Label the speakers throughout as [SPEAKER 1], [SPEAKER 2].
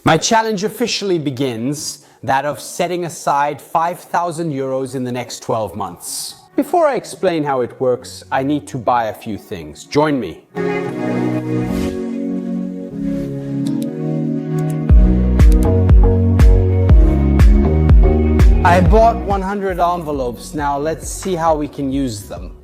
[SPEAKER 1] My challenge officially begins, that of setting aside 5,000 euros in the next 12 months. Before I explain how it works, I need to buy a few things. Join me. I bought 100 envelopes. Now let's see how we can use them.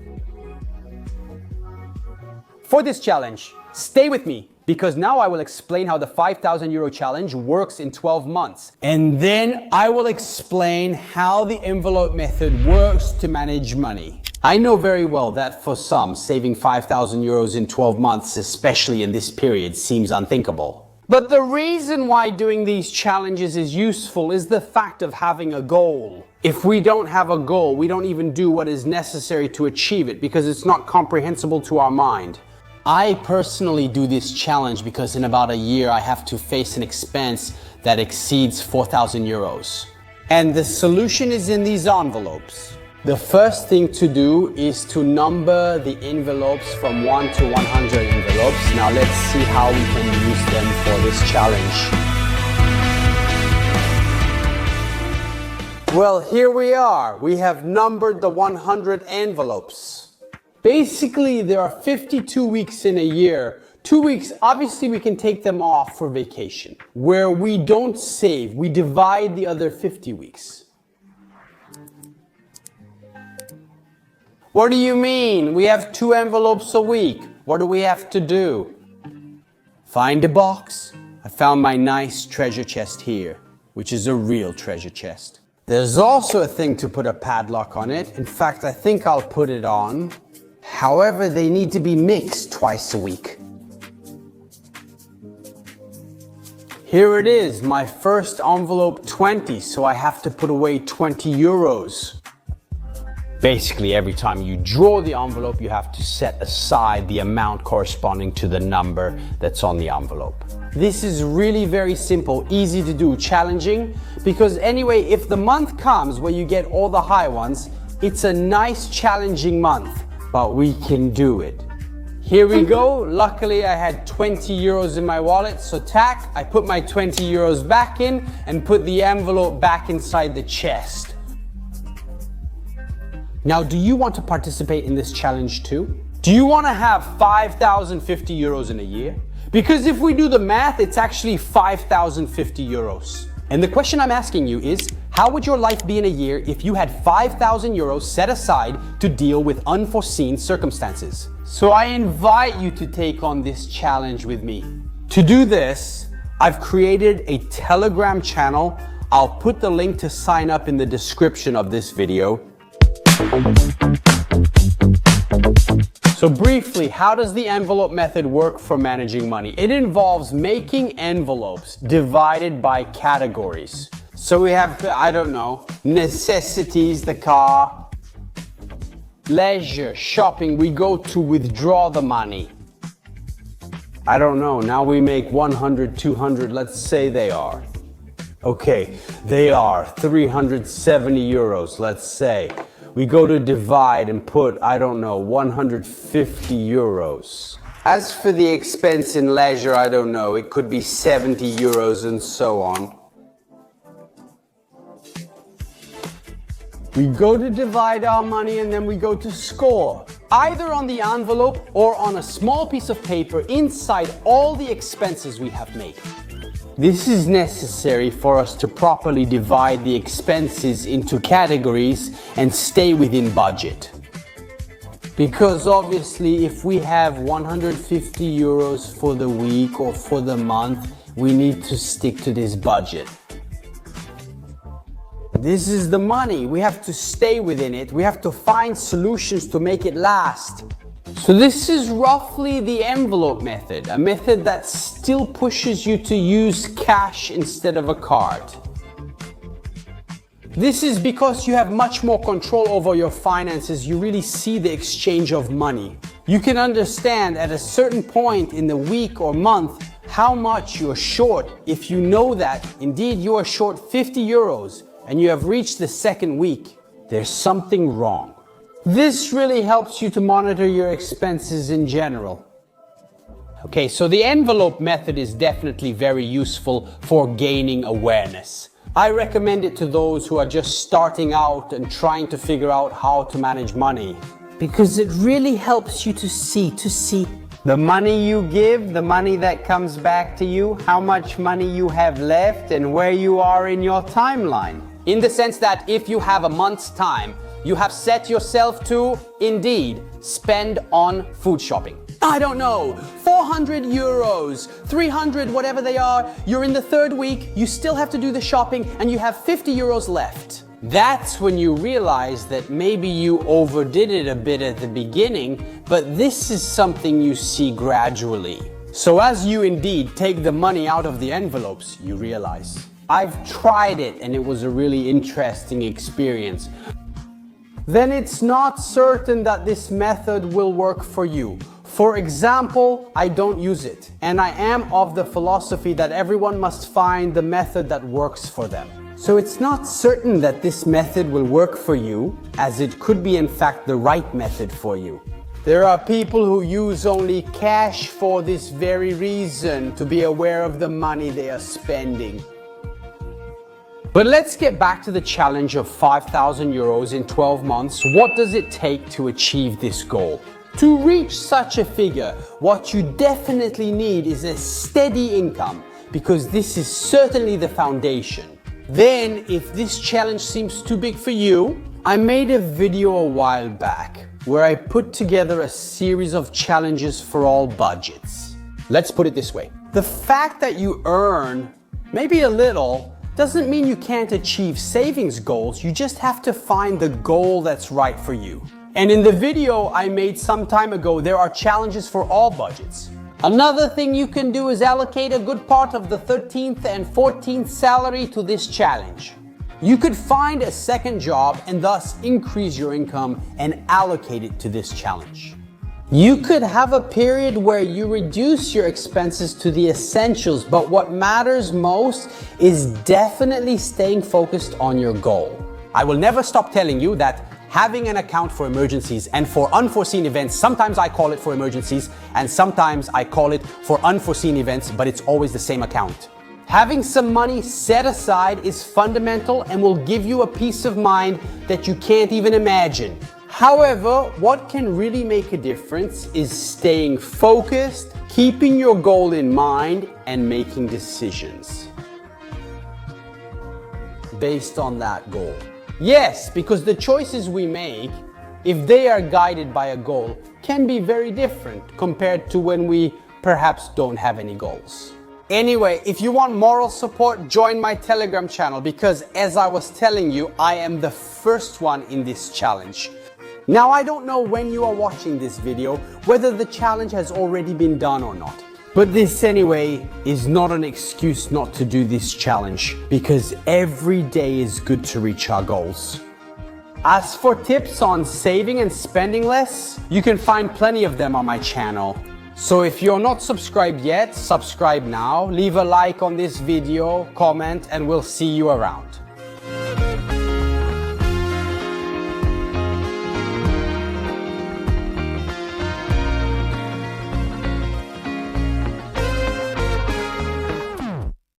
[SPEAKER 1] For this challenge, stay with me, because now I will explain how the 5,000 euro challenge works in 12 months. And then I will explain how the envelope method works to manage money. I know very well that for some, saving 5,000 euros in 12 months, especially in this period, seems unthinkable. But the reason why doing these challenges is useful is the fact of having a goal. If we don't have a goal, we don't even do what is necessary to achieve it because it's not comprehensible to our mind. I personally do this challenge because in about a year I have to face an expense that exceeds 4,000 euros. And the solution is in these envelopes. The first thing to do is to number the envelopes from 1 to 100 envelopes. Now let's see how we can use them for this challenge. Well, here we are. We have numbered the 100 envelopes. Basically, there are 52 weeks in a year. 2 weeks, obviously we can take them off for vacation, where we don't save, we divide the other 50 weeks. What do you mean? We have 2 envelopes a week. What do we have to do? Find a box. I found my nice treasure chest here, which is a real treasure chest. There's also a thing to put a padlock on it. In fact, I think I'll put it on. However, they need to be mixed twice a week. Here it is, my first envelope 20, so I have to put away 20 euros. Basically, every time you draw the envelope, you have to set aside the amount corresponding to the number that's on the envelope. This is really very simple, easy to do, challenging, because anyway, if the month comes where you get all the high ones, it's a nice challenging month. But we can do it. Here we go. Luckily, I had 20 euros in my wallet, so tack, I put my 20 euros back in and put the envelope back inside the chest. Now, do you want to participate in this challenge too? Do you want to have 5,050 euros in a year? Because if we do the math, it's actually 5,050 euros. And the question I'm asking you is, how would your life be in a year if you had 5,000 euros set aside to deal with unforeseen circumstances? So I invite you to take on this challenge with me. To do this, I've created a Telegram channel. I'll put the link to sign up in the description of this video. So briefly, how does the envelope method work for managing money? It involves making envelopes divided by categories. So we have, I don't know, necessities, the car, leisure, shopping, we go to withdraw the money. I don't know, now we make 100, 200, let's say they are. Okay, they are 370 euros, let's say. We go to divide and put, I don't know, 150 euros. As for the expense in leisure, I don't know, it could be 70 euros and so on. We go to divide our money and then we go to score. Either on the envelope or on a small piece of paper inside all the expenses we have made. This is necessary for us to properly divide the expenses into categories and stay within budget. Because obviously if we have 150 euros for the week or for the month, we need to stick to this budget. This is the money. We have to stay within it. We have to find solutions to make it last. So this is roughly the envelope method, a method that still pushes you to use cash instead of a card. This is because you have much more control over your finances. You really see the exchange of money. You can understand at a certain point in the week or month how much you're short if you know that indeed you are short 50 euros and you have reached the second week. There's something wrong. This really helps you to monitor your expenses in general. Okay, so the envelope method is definitely very useful for gaining awareness. I recommend it to those who are just starting out and trying to figure out how to manage money, because it really helps you to see the money you give, the money that comes back to you, how much money you have left, and where you are in your timeline. In the sense that if you have a month's time, you have set yourself to, indeed, spend on food shopping. I don't know, 400 euros, 300, whatever they are, you're in the third week, you still have to do the shopping, and you have 50 euros left. That's when you realize that maybe you overdid it a bit at the beginning, but this is something you see gradually. So as you indeed take the money out of the envelopes, you realize, I've tried it and it was a really interesting experience. Then it's not certain that this method will work for you. For example, I don't use it, and I am of the philosophy that everyone must find the method that works for them. So it's not certain that this method will work for you, as it could be in fact the right method for you. There are people who use only cash for this very reason, to be aware of the money they are spending. But let's get back to the challenge of 5,000 euros in 12 months. What does it take to achieve this goal? To reach such a figure, what you definitely need is a steady income, because this is certainly the foundation. Then, if this challenge seems too big for you, I made a video a while back where I put together a series of challenges for all budgets. Let's put it this way. The fact that you earn maybe a little doesn't mean you can't achieve savings goals. You just have to find the goal that's right for you. And in the video I made some time ago, there are challenges for all budgets. Another thing you can do is allocate a good part of the 13th and 14th salary to this challenge. You could find a second job and thus increase your income and allocate it to this challenge. You could have a period where you reduce your expenses to the essentials, but what matters most is definitely staying focused on your goal. I will never stop telling you that having an account for emergencies and for unforeseen events, sometimes I call it for emergencies and sometimes I call it for unforeseen events, but it's always the same account. Having some money set aside is fundamental and will give you a peace of mind that you can't even imagine. However, what can really make a difference is staying focused, keeping your goal in mind, and making decisions based on that goal. Yes, because the choices we make, if they are guided by a goal, can be very different compared to when we perhaps don't have any goals. Anyway, if you want moral support, join my Telegram channel, because as I was telling you, I am the first one in this challenge. Now, I don't know when you are watching this video, whether the challenge has already been done or not. But this anyway is not an excuse not to do this challenge, because every day is good to reach our goals. As for tips on saving and spending less, you can find plenty of them on my channel. So if you're not subscribed yet, subscribe now, leave a like on this video, comment, and we'll see you around.